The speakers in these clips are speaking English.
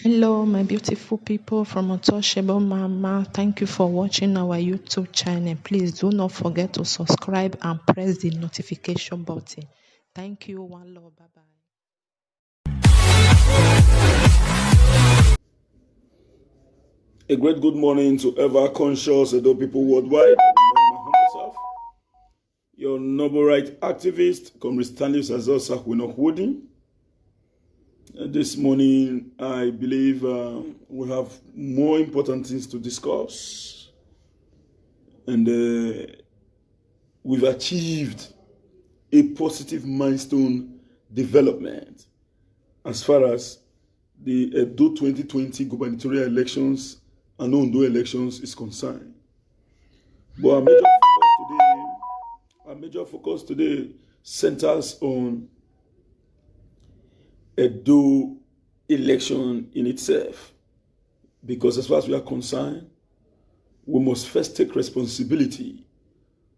Hello, my beautiful people from Untouchable Mama. Thank you for watching our YouTube channel. Please do not forget to subscribe and press the notification button. Thank you. One love. Bye bye. A great good morning to ever conscious Edo people worldwide. Myself, your noble right activist, Comrade Stanley Winokwooding. This morning, I believe we have more important things to discuss. And we've achieved a positive milestone development as far as the Edo 2020 gubernatorial elections and Ondo elections is concerned. But our major focus today centers on Edo election in itself. Because as far as we are concerned, we must first take responsibility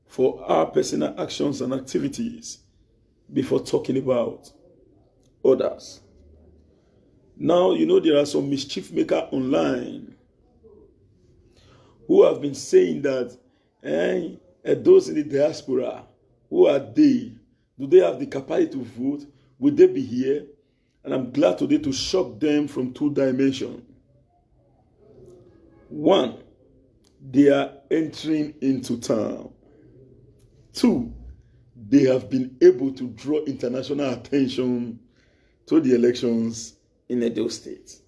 for our personal actions and activities before talking about others. Now, there are some mischief makers online who have been saying that those in the diaspora, who are they? Do they have the capacity to vote? Will they be here? And I'm glad today to shock them from two dimensions. One, they are entering into town. Two, they have been able to draw international attention to the elections in Edo State.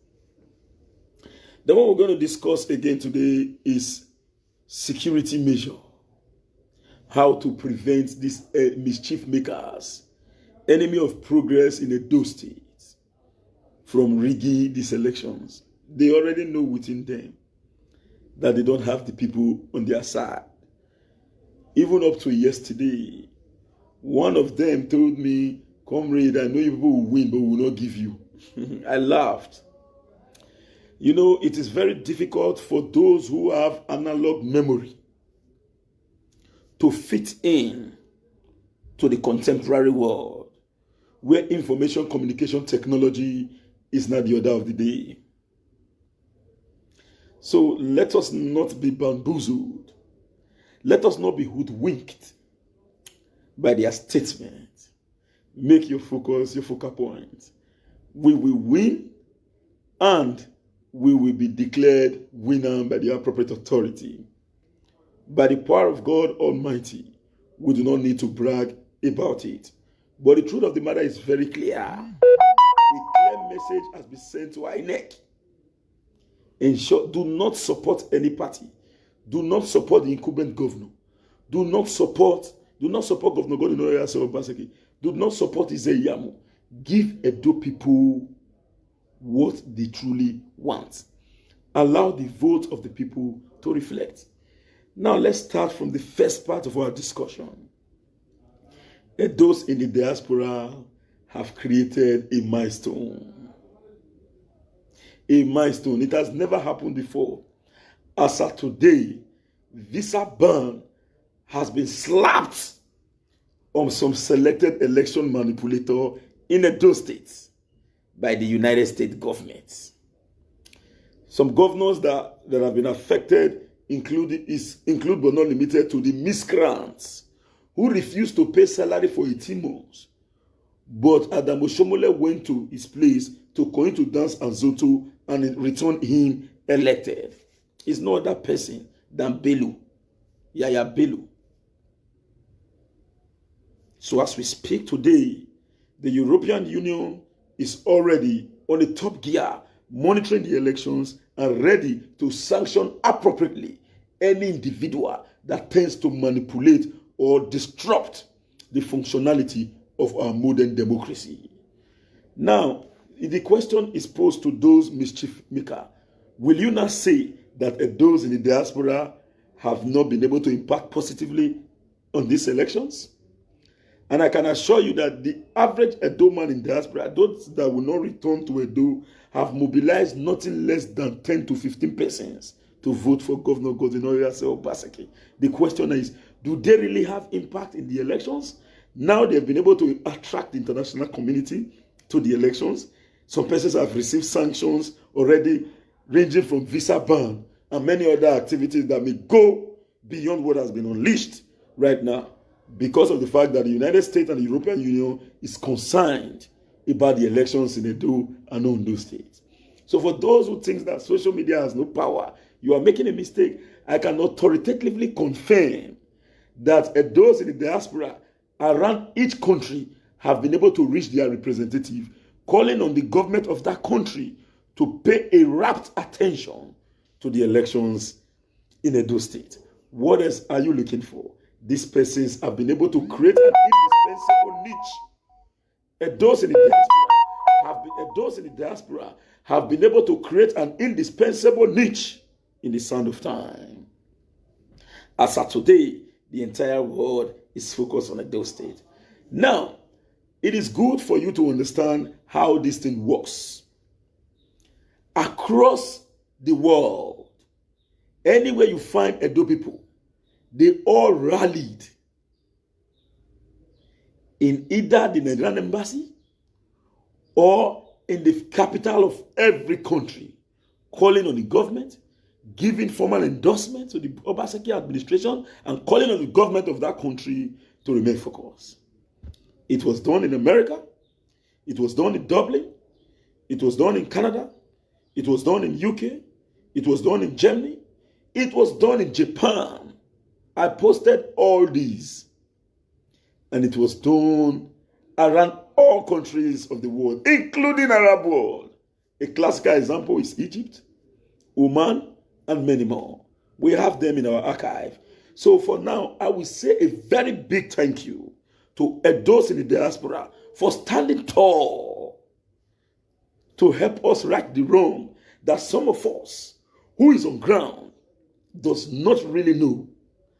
The one we're going to discuss again today is security measure. How to prevent these mischief makers, enemy of progress in Edo State, from rigging these elections. They already know within them that they don't have the people on their side. Even up to yesterday, one of them told me, "Comrade, I know you people will win, but we will not give you." I laughed. It is very difficult for those who have analog memory to fit in to the contemporary world, where information communication technology is not the order of the day. So let us not be bamboozled. Let us not be hoodwinked by their statement. Make your focus your focal point. We will win, and we will be declared winner by the appropriate authority. By the power of God Almighty, we do not need to brag about it. But the truth of the matter is very clear. A clear message has been sent to INEC. In short, do not support any party. Do not support the incumbent governor. Do not support Governor Godinoya Obaseki. Do not support Izeyamu. Give Edo people what they truly want. Allow the vote of the people to reflect. Now let's start from the first part of our discussion. Those in the diaspora have created a milestone. A milestone. It has never happened before. As of today, visa ban has been slapped on some selected election manipulator in Edo State by the United States government. Some governors that have been affected include but not limited to the miscreants who refused to pay salary for 18 months. But Adam Oshomole went to his place to continue to dance Azoto and in return him elected. It's no other person than Bello, Yaya Bello. So as we speak today, the European Union is already on the top gear, monitoring the elections and ready to sanction appropriately any individual that tends to manipulate or disrupt the functionality of our modern democracy. Now, the question is posed to those mischief makers. Will you not say that those in the diaspora have not been able to impact positively on these elections? And I can assure you that the average Edo man in diaspora, those that will not return to Edo, have mobilized nothing less than 10 to 15 persons to vote for Governor Godinoya Obaseki. The question is, do they really have impact in the elections? Now they've been able to attract the international community to the elections. Some persons have received sanctions already, ranging from visa ban and many other activities that may go beyond what has been unleashed right now, because of the fact that the United States and the European Union is concerned about the elections in Edo and Ondo states. So for those who think that social media has no power, you are making a mistake. I can authoritatively confirm that those in the diaspora around each country have been able to reach their representative, calling on the government of that country to pay a rapt attention to the elections in Edo State. What else are you looking for? These persons have been able to create an indispensable niche. Those in the diaspora have been able to create an indispensable niche in the sound of time. As of today, the entire world is focused on Edo State. Now, it is good for you to understand how this thing works. Across the world, anywhere you find Edo people, they all rallied in either the Nigerian embassy or in the capital of every country, calling on the government, giving formal endorsement to the OSAZEE administration, and calling on the government of that country to remain focused. It was done in America. It was done in Dublin. It was done in Canada. It was done in UK. It was done in Germany. It was done in Japan. I posted all these. And it was done around all countries of the world, including Arab world. A classical example is Egypt, Oman, and many more. We have them in our archive. So for now, I will say a very big thank you to those in the diaspora for standing tall to help us right the wrong that some of us who is on ground does not really know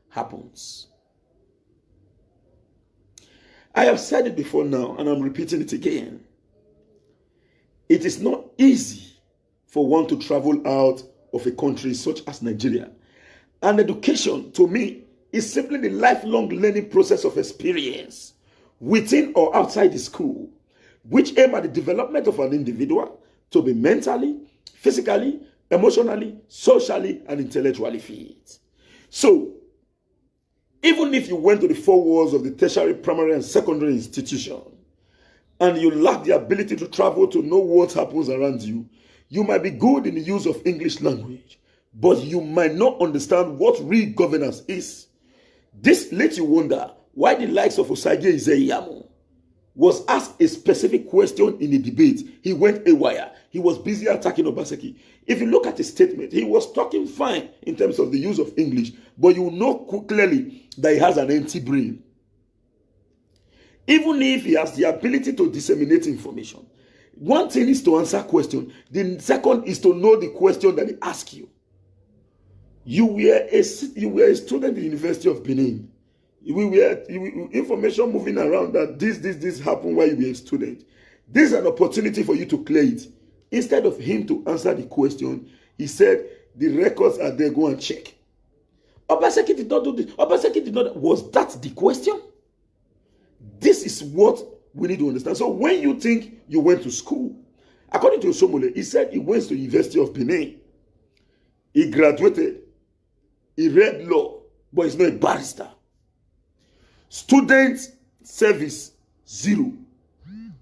happens. I have said it before now, and I'm repeating it again. It is not easy for one to travel out of a country such as Nigeria. And education, to me, is simply the lifelong learning process of experience within or outside the school, which aim at the development of an individual to be mentally, physically, emotionally, socially, and intellectually fit. So, even if you went to the four walls of the tertiary, primary, and secondary institution, and you lack the ability to travel to know what happens around you, you might be good in the use of English language, but you might not understand what real governance is. This lets you wonder why the likes of OSAZEE Izeyamu was asked a specific question in a debate. He went haywire. He was busy attacking OSAZEE. If you look at his statement, he was talking fine in terms of the use of English, but you know clearly that he has an empty brain. Even if he has the ability to disseminate information, one thing is to answer question. The second is to know the question that they ask you. You were a student in the University of Benin. Information moving around that this happened while you were a student. This is an opportunity for you to clear it. Instead of him to answer the question, he said, the records are there, go and check. OSAZEE did not do this. OSAZEE did not. Was that the question? This is what we need to understand. So when you think you went to school, according to Osomole, he said he went to the University of Benin. He graduated. He read law, but he's not a barrister. Student service, 0.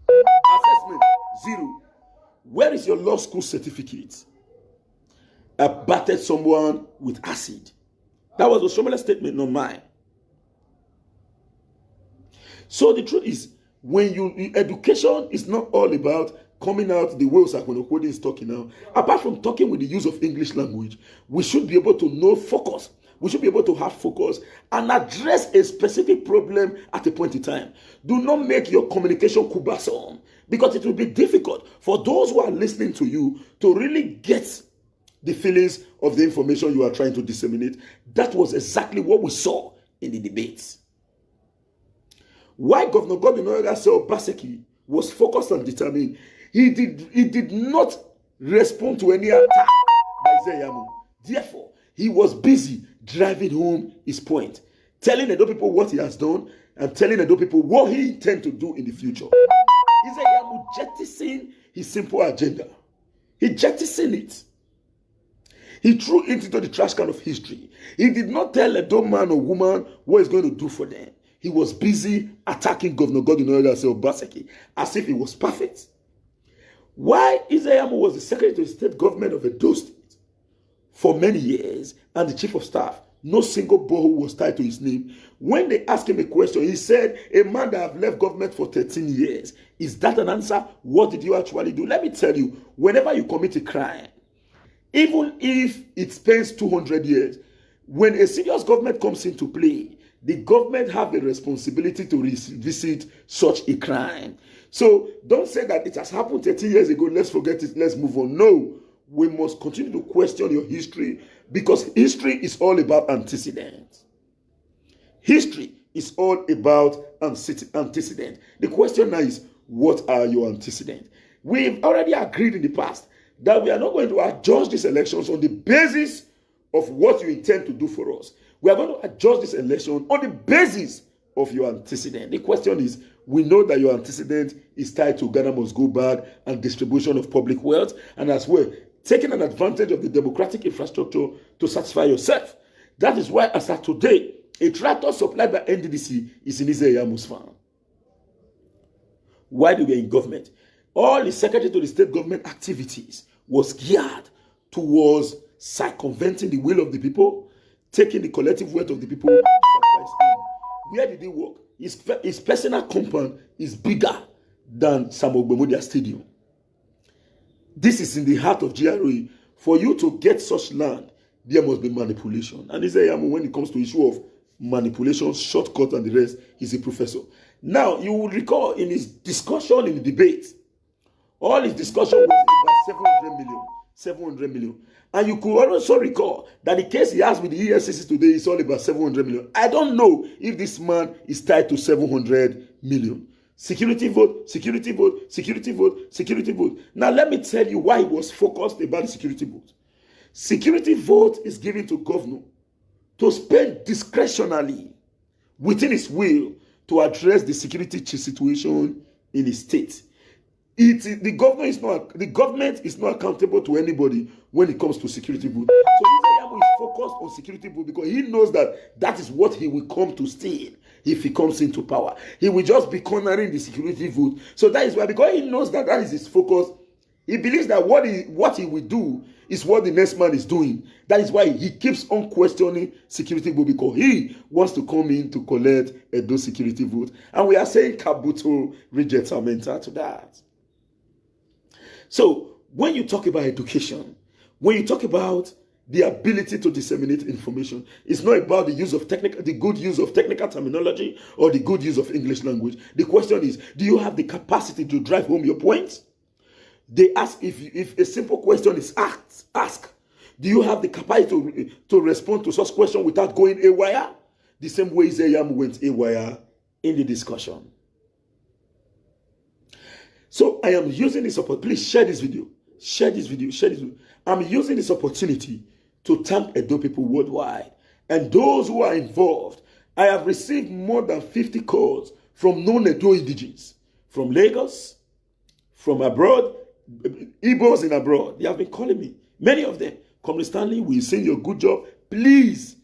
Assessment, 0. Where is your law school certificate? I battered someone with acid. That was Osomole's statement, not mine. So the truth is, when education is not all about coming out the way Osakwene is talking now. Apart from talking with the use of English language, we should be able to know focus. We should be able to have focus and address a specific problem at a point in time. Do not make your communication cumbersome, because it will be difficult for those who are listening to you to really get the feelings of the information you are trying to disseminate. That was exactly what we saw in the debates. Why Governor Godwin OSAZEE was focused and determined. He did not respond to any attack by Izeyamu. Therefore, he was busy driving home his point, telling Edo people what he has done and telling Edo people what he intends to do in the future. Izeyamu jettisoned his simple agenda. He jettisoned it. He threw it into the trash can of history. He did not tell a dumb man or woman what he's going to do for them. He was busy attacking Governor Godwin Obaseki as if he was perfect. Why Isaiah was the Secretary to the State Government of Edo State for many years and the Chief of Staff, no single borehole was tied to his name. When they asked him a question, he said, a man that have left government for 13 years. Is that an answer? What did you actually do? Let me tell you, whenever you commit a crime, even if it spends 200 years, when a serious government comes into play, the government have a responsibility to revisit such a crime. So don't say that it has happened 13 years ago, let's forget it, let's move on. No, we must continue to question your history, because history is all about antecedent. History is all about antecedent. The question now is, what are your antecedents? We've already agreed in the past that we are not going to adjust these elections on the basis of what you intend to do for us. We are going to adjust this election on the basis of your antecedent. The question is, we know that your antecedent is tied to Ghana must go back and distribution of public wealth, and as well, taking an advantage of the democratic infrastructure to satisfy yourself. That is why, as of today, a tractor supplied by NDDC is in Izeyamu's farm. While we were in government, all the secretary to the state government activities was geared towards circumventing the will of the people, taking the collective wealth of the people. Where did he work? His personal compound is bigger than Samogbemodia Stadium. This is in the heart of GRA. For you to get such land, there must be manipulation. And Izeyamu, when it comes to issue of manipulation, shortcut, and the rest, he's a professor. Now, you will recall in his discussion in the debate, all his discussion was about 700 million. And you could also recall that the case he has with the EFCC today is all about 700 million. I don't know if this man is tied to 700 million. Security vote, security vote, security vote, security vote. Now let me tell you why he was focused about the security vote. Security vote is given to governor to spend discretionally within his will to address the security situation in his state. The government is not accountable to anybody when it comes to security vote. So Izeyamu is focused on security vote because he knows that is what he will come to steal if he comes into power. He will just be cornering the security vote. So that is why, because he knows that is his focus, he believes that what he will do is what the next man is doing. That is why he keeps on questioning security vote, because he wants to come in to collect those security vote. And we are saying Kabuto rejects our mentor to that. So when you talk about education, when you talk about the ability to disseminate information, it's not about the good use of technical terminology or the good use of English language. The question is, do you have the capacity to drive home your points? They ask if a simple question is asked, do you have the capacity to respond to such question without going haywire? The same way Izeyamu went haywire in the discussion. So I am using this opportunity. Please share this video. Share this video. Share this video. I'm using this opportunity to thank Edo people worldwide and those who are involved. I have received more than 50 calls from non-Edo indigenes, from Lagos, from abroad, Igbos in abroad. They have been calling me. Many of them. Comrade Stanley, we've seen your good job. Please,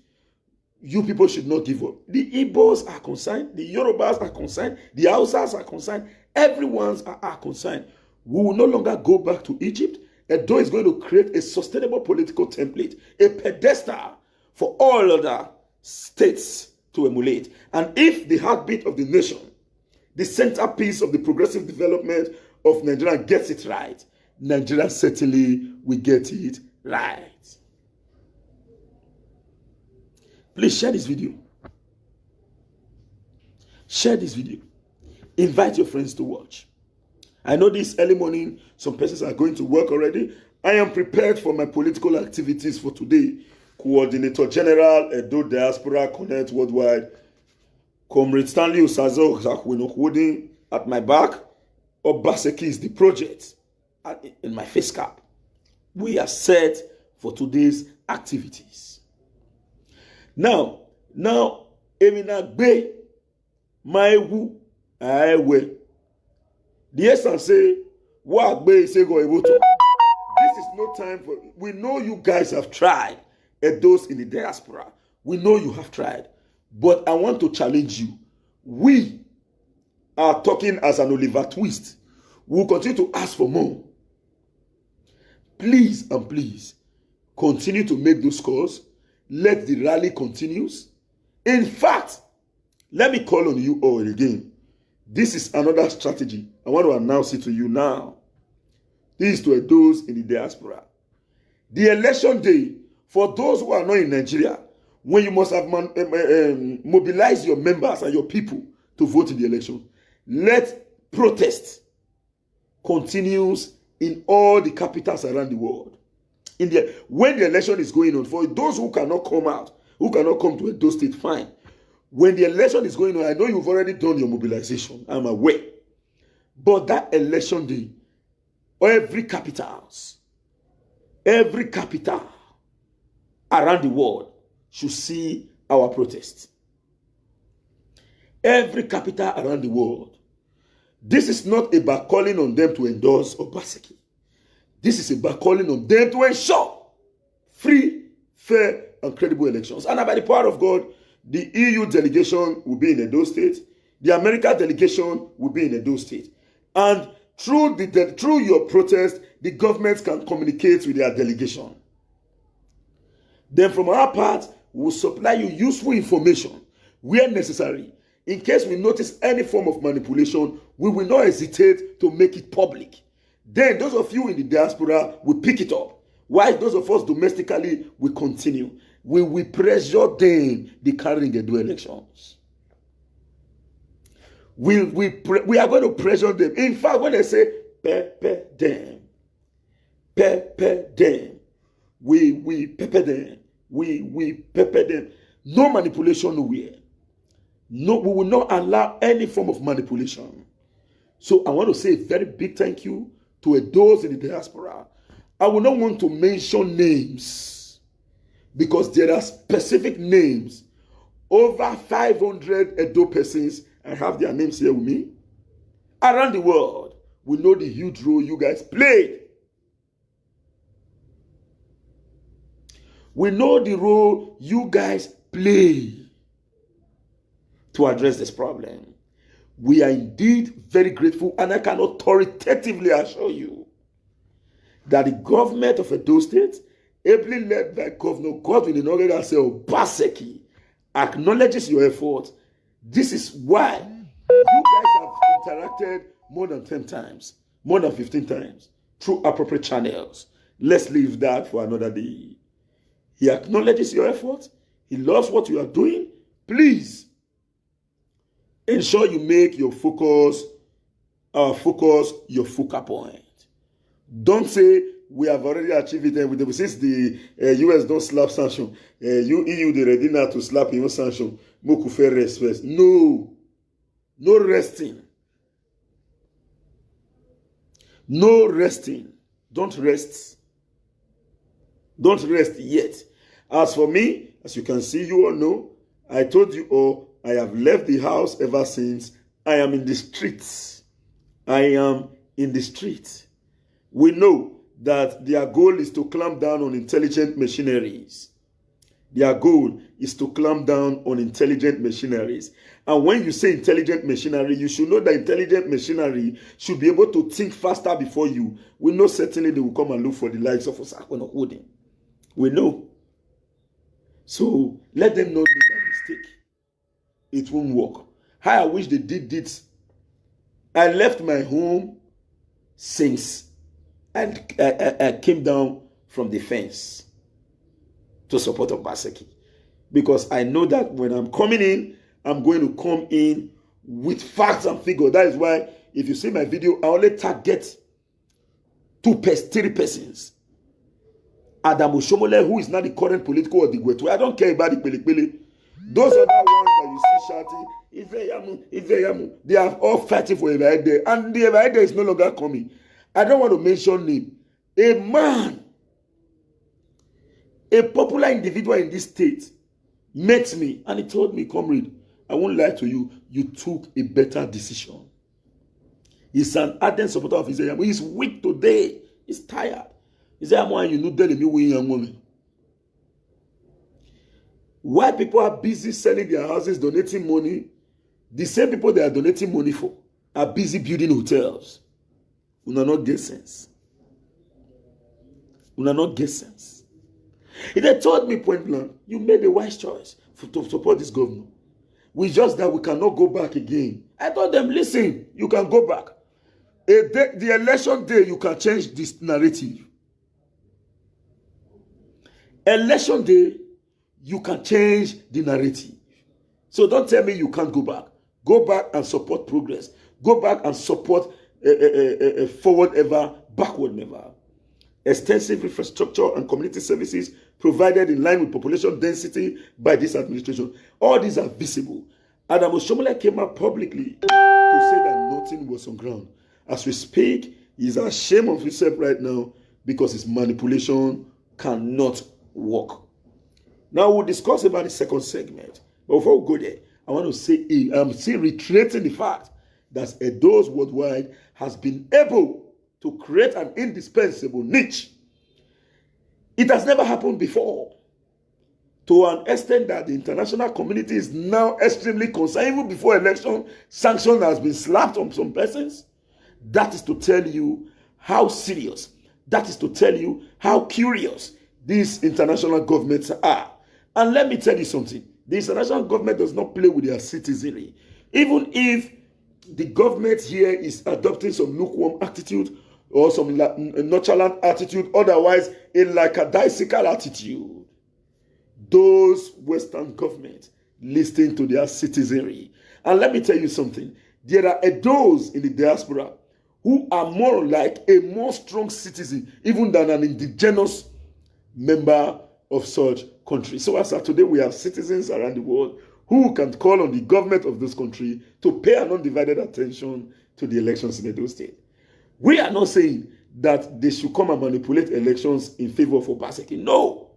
you people should not give up. The Igbos are concerned. The Yorubas are concerned. The Hausas are concerned. Everyone's are concerned. We will no longer go back to Egypt. Edo is going to create a sustainable political template, a pedestal for all other states to emulate. And if the heartbeat of the nation, the centerpiece of the progressive development of Nigeria gets it right, Nigeria certainly will get it right. Please share this video. Share this video. Invite your friends to watch. I know this early morning, some persons are going to work already. I am prepared for my political activities for today. Coordinator General, Edo Diaspora, Connect Worldwide. Comrade Stanley OSAZEE at my back. Obaseki is the project in my face cap. We are set for today's activities. Now, Emina Gbe Maewu Aewe. The essence say, This is no time for. We know you guys have tried, and those in the diaspora, we know you have tried. But I want to challenge you. We are talking as an Oliver Twist. We will continue to ask for more. Please and please continue to make those calls. Let the rally continues. In fact, let me call on you all again. This is another strategy. I want to announce it to you now. This is to those in the diaspora. The election day, for those who are not in Nigeria, when you must have mobilized your members and your people to vote in the election, let protest continues in all the capitals around the world. When the election is going on, for those who cannot come out, who cannot come to Edo State, fine. When the election is going on, I know you've already done your mobilization. I'm aware. But that election day, every capital around the world should see our protest. Every capital around the world. This is not about calling on them to endorse Obaseki. This is about calling on them to ensure free, fair, and credible elections. And by the power of God, the EU delegation will be in Edo State. The American delegation will be in Edo State. And through your protest, the government can communicate with their delegation. Then from our part, we will supply you useful information where necessary. In case we notice any form of manipulation, we will not hesitate to make it public. Then those of you in the diaspora will pick it up. While those of us domestically will continue. We will pressure them the carrying the elections. We are going to pressure them. In fact, when they say pepper them, we pepper them. We pepper them. No manipulation nowhere. No, we will not allow any form of manipulation. So I want to say a very big thank you to those in the diaspora. I will not want to mention names because there are specific names. Over 500 Edo persons, I have their names here with me, around the world. We know the huge role you guys played. We know the role you guys play to address this problem. We are indeed very grateful, and I can authoritatively assure you that the government of Edo State, ably led by Governor Godwin Obaseki, acknowledges your effort. This is why you guys have interacted more than 10 times, more than 15 times, through appropriate channels. Let's leave that for another day. He acknowledges your effort. He loves what you are doing. Please ensure you make your focus, your focal point. Don't say we have already achieved it. Since the US don't slap sanction, EU they ready now to slap your sanction. No, no resting, no resting. Don't rest. Don't rest yet. As for me, as you can see, you all know, I told you all, I have left the house ever since. I am in the streets. I am in the streets. We know that their goal is to clamp down on intelligent machineries. Their goal is to clamp down on intelligent machineries. And when you say intelligent machinery, you should know that intelligent machinery should be able to think faster before you. We know certainly they will come and look for the likes of Osakon Odin. We know. So let them not make a mistake. It won't work. How I wish they did this. I left my home since I came down from the fence to support Obaseki. Because I know that when I'm coming in, I'm going to come in with facts and figures. That is why if you see my video, I only target 3 persons. Adam Oshomole, who is not the current political or the Gwetu. I don't care about the Pele. Those are the ones that you see shouting, Iveyamu. They are all fighting for Evaide. And the Evaide is no longer coming. I don't want to mention name. A man, a popular individual in this state, met me and he told me, comrade, I won't lie to you, you took a better decision. He's an ardent supporter of Isaiah. He's weak today. He's tired. Isaiah, you know, tell me we young woman. Why people are busy selling their houses, donating money, the same people they are donating money for are busy building hotels. Una not get sense. Una not get sense. If they told me point blank, you made a wise choice to support this governor. We just that we cannot go back again. I told them, listen, you can go back. The election day, you can change this narrative. Election day, you can change the narrative. So don't tell me you can't go back. Go back and support progress. Go back and support forward ever, backward never. Extensive infrastructure and community services provided in line with population density by this administration. All these are visible. Adam Oshomole came out publicly to say that nothing was on ground. As we speak, he's ashamed of himself right now because his manipulation cannot work. Now we'll discuss about the second segment. But before we go there, I want to say, I'm still reiterating the fact that Edo's Worldwide has been able to create an indispensable niche. It has never happened before. To an extent that the international community is now extremely concerned. Even before election, sanction has been slapped on some persons. That is to tell you how serious, that is to tell you how curious these international governments are. And let me tell you something. The international government does not play with their citizenry. Even if the government here is adopting some lukewarm attitude or some nonchalant attitude, otherwise a lackadaisical attitude, those Western governments listen to their citizenry. And let me tell you something. There are those in the diaspora who are more like a more strong citizen even than an indigenous member of such country. So as of today, we have citizens around the world who can call on the government of this country to pay an undivided attention to the elections in Edo State. We are not saying that they should come and manipulate elections in favor of Obaseki. No.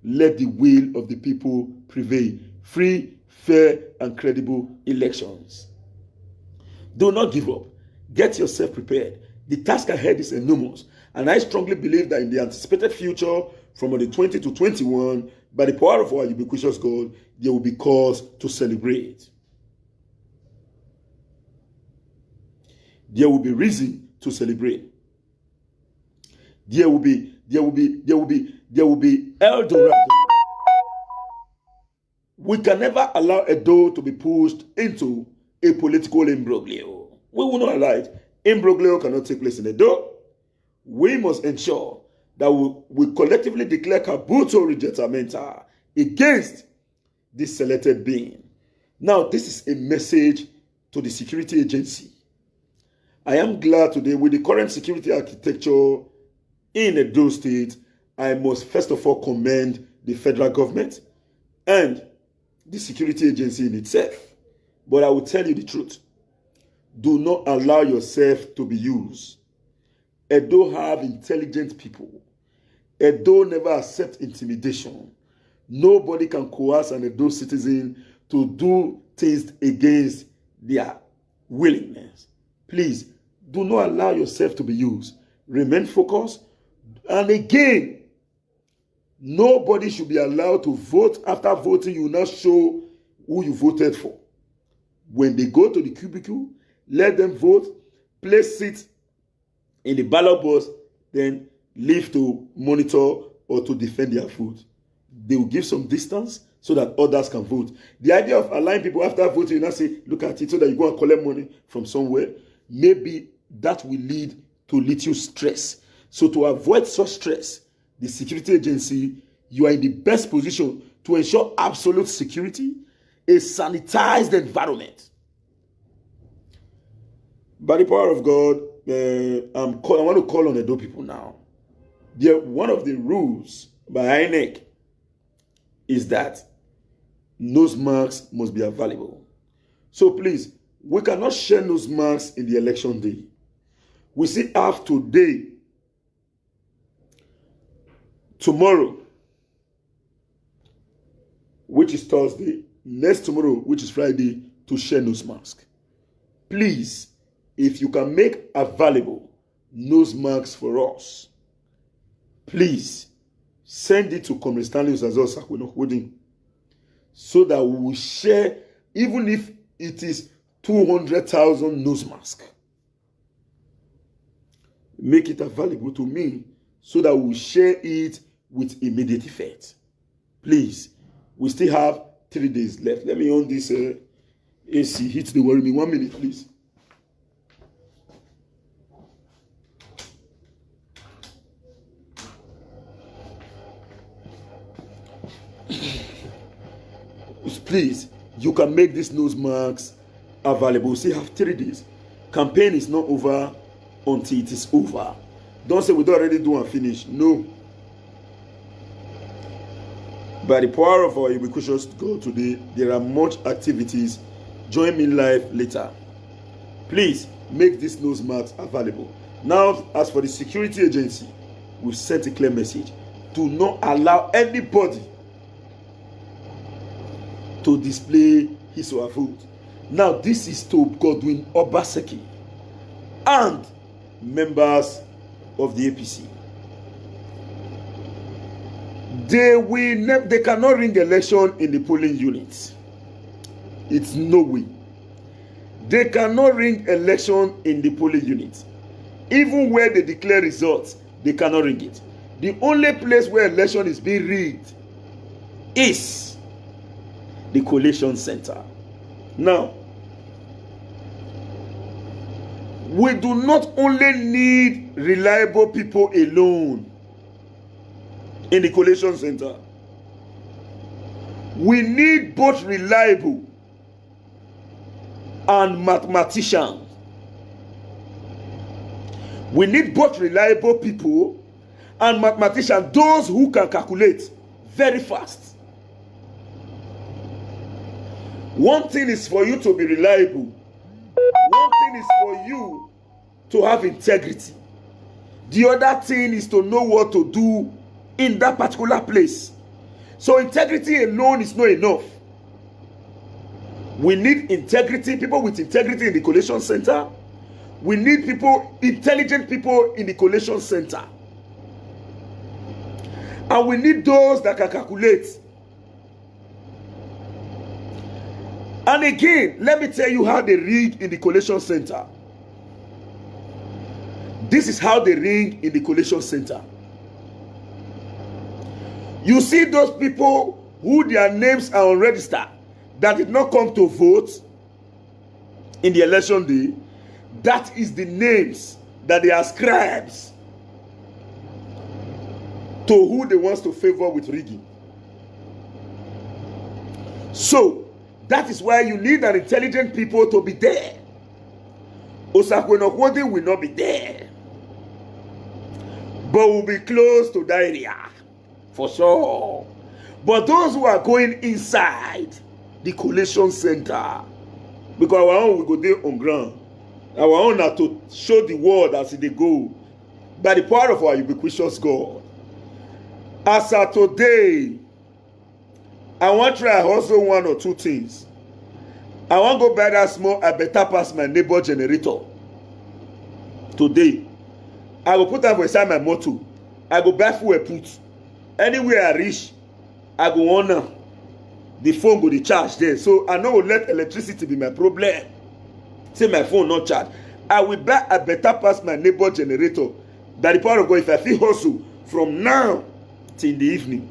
Let the will of the people prevail. Free, fair, and credible elections. Do not give up. Get yourself prepared. The task ahead is enormous. And I strongly believe that in the anticipated future, from the 20 to 21, by the power of our ubiquitous God, there will be cause to celebrate. There will be reason to celebrate. There will be El Dorado. We can never allow Edo to be pushed into a political imbroglio. We will not allow it. Imbroglio cannot take place in Edo. We must ensure that we collectively declare Kabuto Rejetamenta against this selected being. Now, this is a message to the security agency. I am glad today with the current security architecture in Edo State, I must first of all commend the federal government and the security agency in itself. But I will tell you the truth. Do not allow yourself to be used. Edo have intelligent people. Edo never accept intimidation. Nobody can coerce an Edo citizen to do things against their willingness. Please, do not allow yourself to be used. Remain focused. And again, nobody should be allowed to vote. After voting, you will not show who you voted for. When they go to the cubicle, let them vote, place it in the ballot box, then leave to monitor or to defend their vote. They will give some distance so that others can vote. The idea of allowing people after voting, you now say, look at it so that you go and collect money from somewhere, maybe that will lead to little stress. So to avoid such stress, the security agency, you are in the best position to ensure absolute security, a sanitized environment. By the power of God, I want to call on Edo people now. One of the rules by INEC is that nose marks must be available. So please, we cannot share nose marks in the election day. We still have today, tomorrow, which is Thursday, next tomorrow, which is Friday, to share nose mask. Please, if you can make available nose marks for us, please send it to Comrade Stanley OSAZEE so that we will share, even if it is 200,000 nose masks. Make it available to me so that we will share it with immediate effect. Please, we still have 3 days left. Let me on this AC. Hit the worry me. 1 minute, please. Please, you can make these nose marks available. We still have 3 days. Campaign is not over until it is over. Don't say we don't already do and finish. No. By the power of our ubiquitous God today, there are much activities. Join me live later. Please make these nose marks available. Now, as for the security agency, we've sent a clear message. Do not allow anybody to display his or her vote. Now, this is to Godwin Obaseki and members of the APC. They cannot ring election in the polling units. It's no way. They cannot ring election in the polling unit. Even where they declare results, they cannot ring it. The only place where election is being rigged is the collation center. Now, we do not only need reliable people alone in the collation center. We need both reliable and mathematicians. We need both reliable people and mathematicians, those who can calculate very fast. One thing is for you to be reliable. One thing is for you to have integrity. The other thing is to know what to do in that particular place. So integrity alone is not enough. We need integrity, people with integrity in the collation center. We need people, intelligent people in the collation center. And we need those that can calculate. And again, let me tell you how they rig in the collation center. This is how they ring in the collation center. You see those people who their names are on register that did not come to vote in the election day. That is the names that they ascribes to who they want to favor with rigging. So, that is why you need an intelligent people to be there. Osakwe will not be there, but will be close to that area, for sure. But those who are going inside the collation center, because our own will go there on ground. Our own are to show the world as they go, by the power of our ubiquitous God. As of today, I want to try also 1 or 2 things. I want to go buy that small, I better pass my neighbor generator. Today, I will put that for inside my motor. I go buy fuel put. Anywhere I reach, I go on. The phone go the charge there. So I know let electricity be my problem. Say my phone not charge. I will buy a better pass my neighbor generator. By the power of God, if I feel hustle from now till the evening,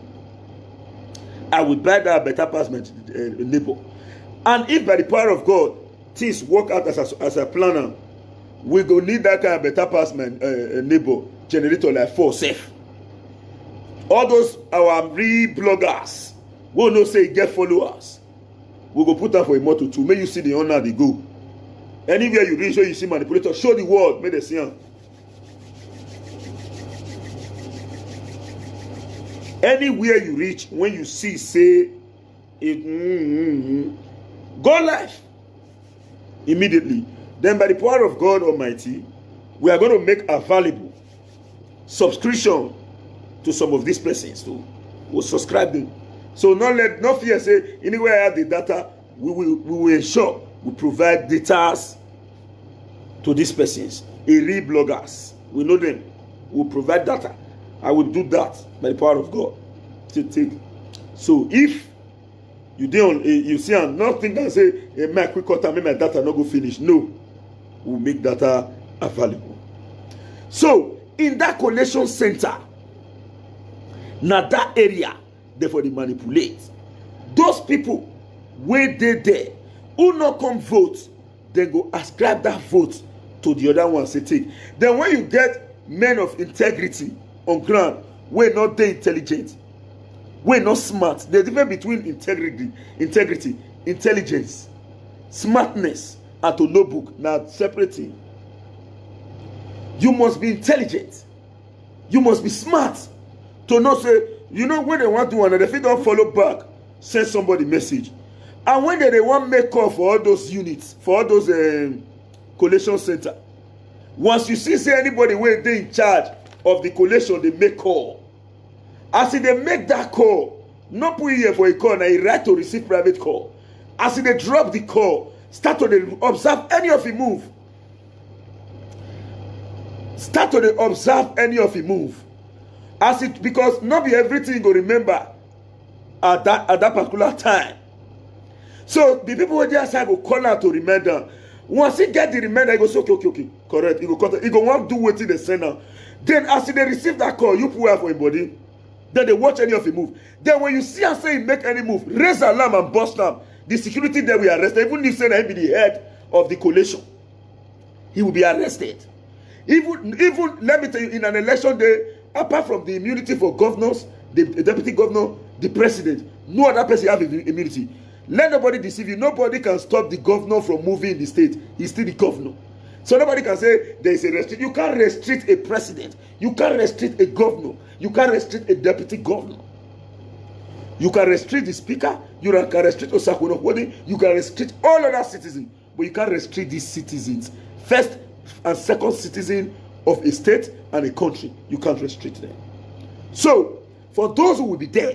I will buy that better pass my neighbor. And if by the power of God things work out as a planner, we go need that kind of better pass my neighbor generator like 4 safe. All those our re-bloggers will not say get followers. We go put them for a motor to make you see the honor they go. Anywhere you reach, where you see manipulator, show the world, make they see them. Anywhere you reach, when you see, say it, go live immediately. Then by the power of God Almighty, we are going to make available subscription to some of these persons too. We'll subscribe them. So not fear say anywhere I have the data, we will ensure we provide data to these persons, a real bloggers. We know them. We'll provide data. I will do that by the power of God to take. So if you don't, you see, I'm not thinking and say, hey, my quick cut and make my data not go finish. No, we'll make data available. So in that collation center, now that area, therefore they manipulate. Those people where they there, who not come vote, they go ascribe that vote to the other one. Say take. Then when you get men of integrity on ground, we're not they intelligent, we're not smart. The difference between integrity, intelligence, smartness, and to know book now separating. You must be intelligent. You must be smart to know say, you know, when they want to another, if they don't follow back, send somebody message. And when they want make call for all those units, for all those collation center, once you see say anybody where they in charge of the collation, they make call. As if they make that call, not put here for a call, now a right to receive private call. As if they drop the call, start to observe any of the move. Start to observe any of the move. As it, because not be everything you go remember at that particular time. So the people who just go call out to remember. Once he get the reminder, he go say okay, correct. He go want to do what they send now. Then as they receive that call, you put out for anybody. Then they watch any of the move. Then when you see and say he make any move, raise alarm and bust them. The security there will arrest. Even if say he be the head of the collation, he will be arrested. Even let me tell you, in an election day, apart from the immunity for governors, the deputy governor, the president, no other person have immunity. Let nobody deceive you. Nobody can stop the governor from moving in the state. He's still the governor. So nobody can say there is a restriction. You can't restrict a president. You can't restrict a governor. You can't restrict a deputy governor. You can restrict the speaker. You can restrict Osakunokodi. You can restrict all other citizens. But you can't restrict these citizens. First and second citizen of a state and a country. You can't restrict them. So, for those who will be there,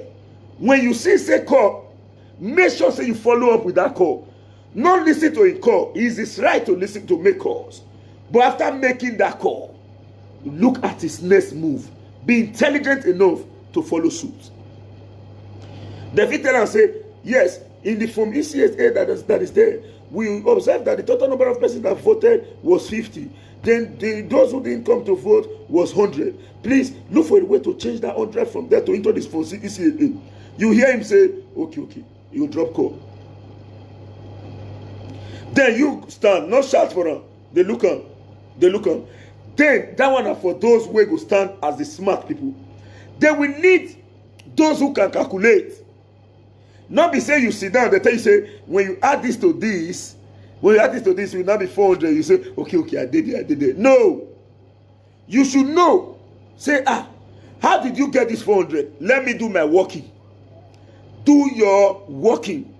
when you see say call, make sure say you follow up with that call. Not listen to a call. It is his right to listen to make calls. But after making that call, look at his next move. Be intelligent enough to follow suit. The veteran say, yes, in the form ECSA that is there, we observe that the total number of persons that voted was 50. Then those who didn't come to vote was 100. Please look for a way to change that 100 from there to into this form ECSA. You hear him say, okay. You drop call. Then you stand, not shout for them. They look on. Then that one are for those who go stand as the smart people. Then we need those who can calculate. Not be saying you sit down, they tell you say, when you add this to this, it will not be 400. You say, okay, I did it. No. You should know. Say, how did you get this 400? Let me do my working. Do your working.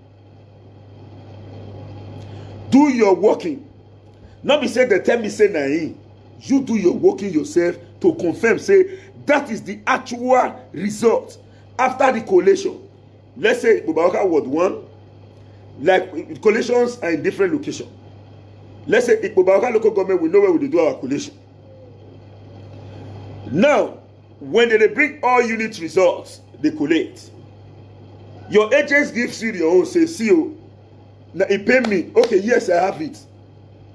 Not be saying they tell me say naim. You do your working yourself to confirm. Say that is the actual result after the collation. Let's say Bubaka Ward 1, like collations are in different locations. Let's say Bubaka local government, we know where we do our collation. Now, when they bring all unit results, they collate. Your agents gives you your own, say, see you. Now he pay me. Okay, yes, I have it.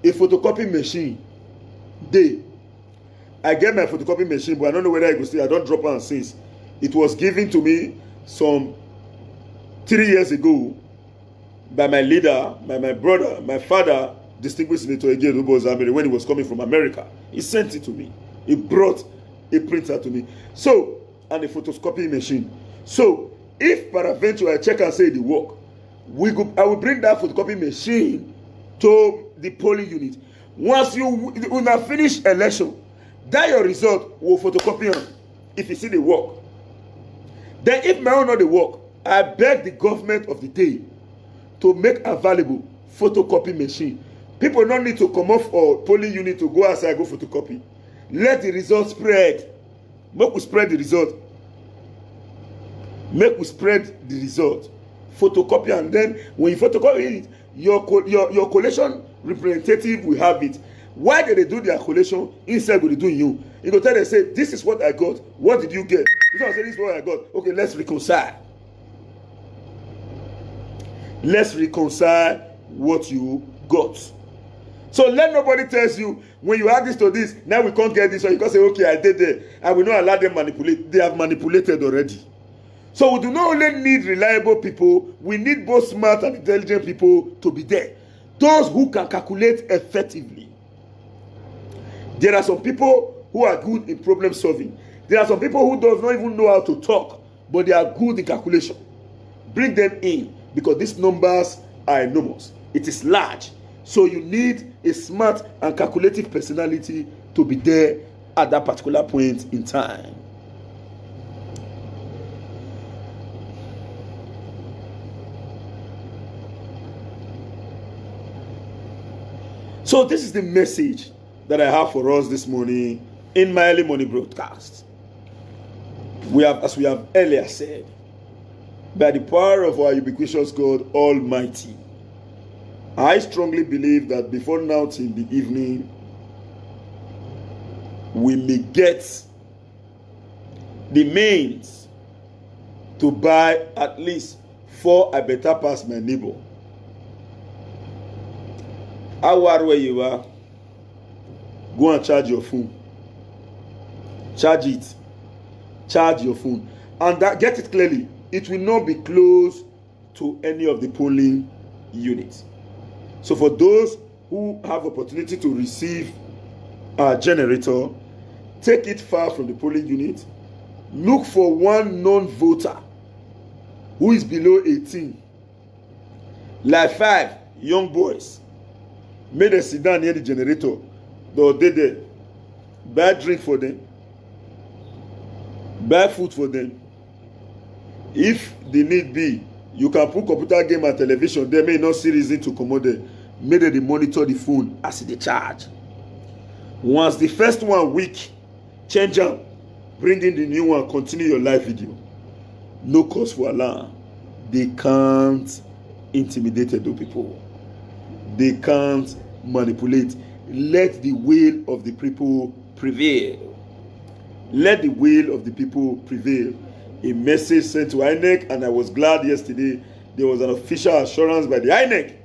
A photocopy machine. I get my photocopy machine, but I don't know whether I go still. I don't drop on since. It was given to me some 3 years ago by my leader, by my brother, my father, distinguished Senator Ege Rubozamere, when he was coming from America. He sent it to me. He brought a printer to me. So, and a photocopy machine. So, if peradventure I check and say the work, I will bring that photocopy machine to the polling unit. Once you finish election, that your result will photocopy on if you see the work. Then if my own not the work, I beg the government of the day to make available photocopy machine. People don't need to come off or polling unit to go outside go photocopy. Let the result spread. Make we spread the result. Photocopy, and then when you photocopy it, your collation representative will have it. Why did they do their collation instead of doing you? You go tell them, say, this is what I got. What did you get? This one say, this is what I got. Okay, let's reconcile. Let's reconcile what you got. So let nobody tells you, when you add this to this, now we can't get this, or you can say, okay, I did it. I will not allow them manipulate. They have manipulated already. So we do not only need reliable people, we need both smart and intelligent people to be there. Those who can calculate effectively. There are some people who are good in problem solving. There are some people who does not even know how to talk, but they are good in calculation. Bring them in, because these numbers are enormous. It is large. So you need a smart and calculative personality to be there at that particular point in time. So this is the message that I have for us this morning in my early morning broadcast. We have, as we have earlier said, by the power of our ubiquitous God Almighty, I strongly believe that before now till the evening, we may get the means to buy at least 4 I better pass my neighbor. How far where you are, go and charge your phone. Charge it. Charge your phone. And that, get it clearly, it will not be close to any of the polling units. So for those who have opportunity to receive a generator, take it far from the polling unit. Look for one non-voter who is below 18. Like 5 young boys. May them sit down near the generator. They'll there. Buy drink for them. Buy food for them. If the need be, you can put computer game and television. They may not see reason to come out there. May they monitor the phone as they charge. Once the first one weak, change them. Bring in the new one. Continue your live video. No cause for alarm. They can't intimidate the people. They can't manipulate. Let the will of the people prevail. Let the will of the people prevail. A message sent to INEC, and I was glad yesterday there was an official assurance by the INEC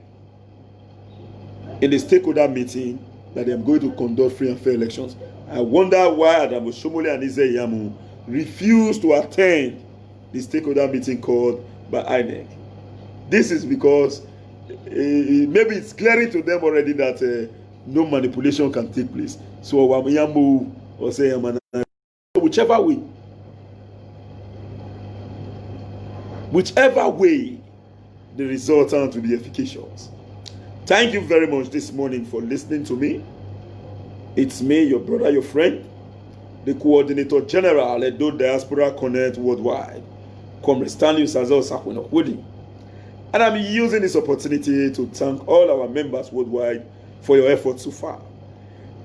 in the stakeholder meeting that they are going to conduct free and fair elections. I wonder why Adam Shomole and Ize Yamu refused to attend the stakeholder meeting called by INEC. This is because maybe it's clear to them already that no manipulation can take place. So Yamu or say whichever way the resultant will be efficacious. Thank you very much this morning for listening to me. It's me, your brother, your friend, the Coordinator General at Diaspora Connect Worldwide, Comrade Stanley Sakweno. And I'm using this opportunity to thank all our members worldwide for your efforts so far.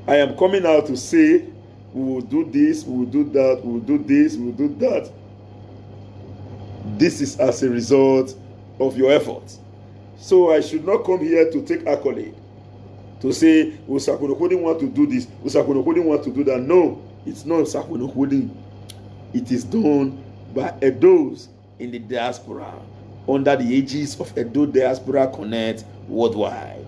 I am coming out to say, we will do this, we will do that, we will do this, we will do that. This is as a result of your efforts. So I should not come here to take accolade, to say, Usakunokudin want to do this, Usakunokudin want to do that. No, it's not Usakunokudin. It is done by Edos in the diaspora, under the aegis of Edo Diaspora Connect Worldwide,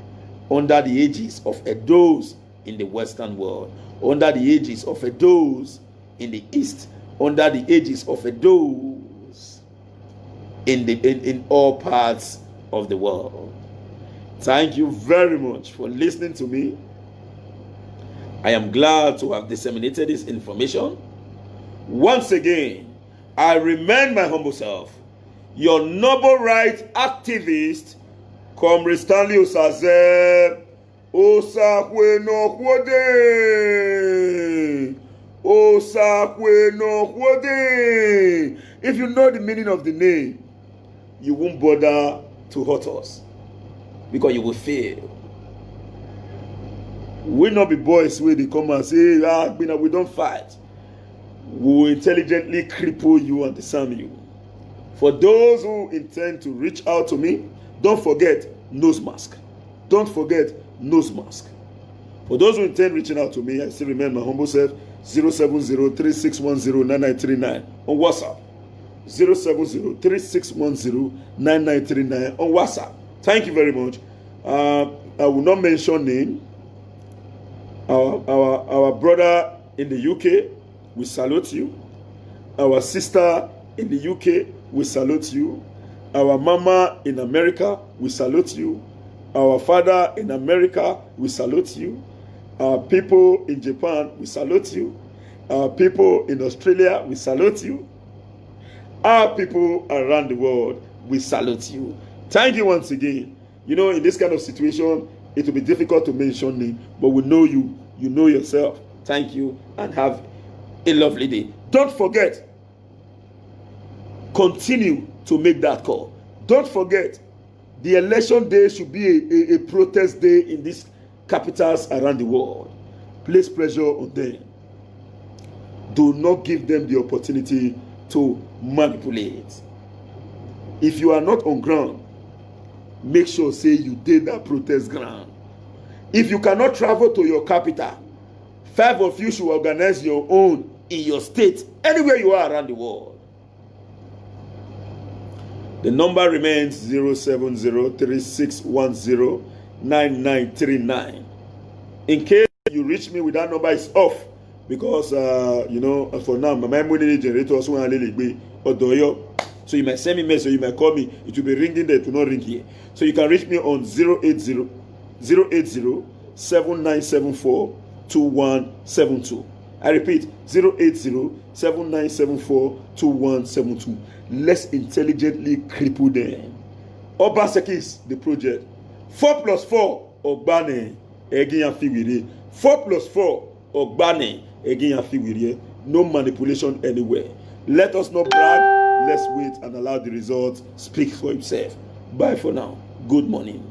under the aegis of Edos in the Western world, under the aegis of Edos in the East, under the aegis of Edos in all parts of the world. Thank you very much for listening to me. I am glad to have disseminated this information. Once again, I remain my humble self, your noble rights activist, Comrade Stanley OSAZEE. Osakweno kwode. Osakweno kwode. If you know the meaning of the name, you won't bother to hurt us, because you will fail. We not be boys where they come and say, we don't fight. We will intelligently cripple you and disarm you. For those who intend to reach out to me, don't forget nose mask. Don't forget nose mask. For those who intend reaching out to me, I still remember my humble self, 070-3610-9939 on WhatsApp. 070-3610-9939 on WhatsApp. Thank you very much. I will not mention name. Our brother in the UK, we salute you. Our sister in the UK, we salute you. Our mama in America, we salute you. Our father in America, we salute you. Our people in Japan, we salute you. Our people in Australia, we salute you. Our people around the world, we salute you. Thank you once again. You know, in this kind of situation, it will be difficult to mention name, but we know you. You know yourself. Thank you and have a lovely day. Don't forget, continue to make that call. Don't forget, the election day should be a protest day in these capitals around the world. Place pressure on them. Do not give them the opportunity to manipulate. If you are not on ground, make sure say you did that protest ground. If you cannot travel to your capital, 5 of you should organize your own in your state, anywhere you are around the world. The number remains 070-3610-9939. In case you reach me with that number, it's off because for now my memory generator also odoyo. So you might send me message, you might call me, it will be ringing there, it will not ring here. So you can reach me on 080-7974-2172. I repeat, 080-7974-2172. Let's intelligently cripple them. Obaseki is the project. 4+4 Ogbane Egiyan Fiwiri. 4+4 Ogbane Egiyan Fiwiri. No manipulation anywhere. Let us not brag. Let's wait and allow the results speak for itself. Bye for now. Good morning.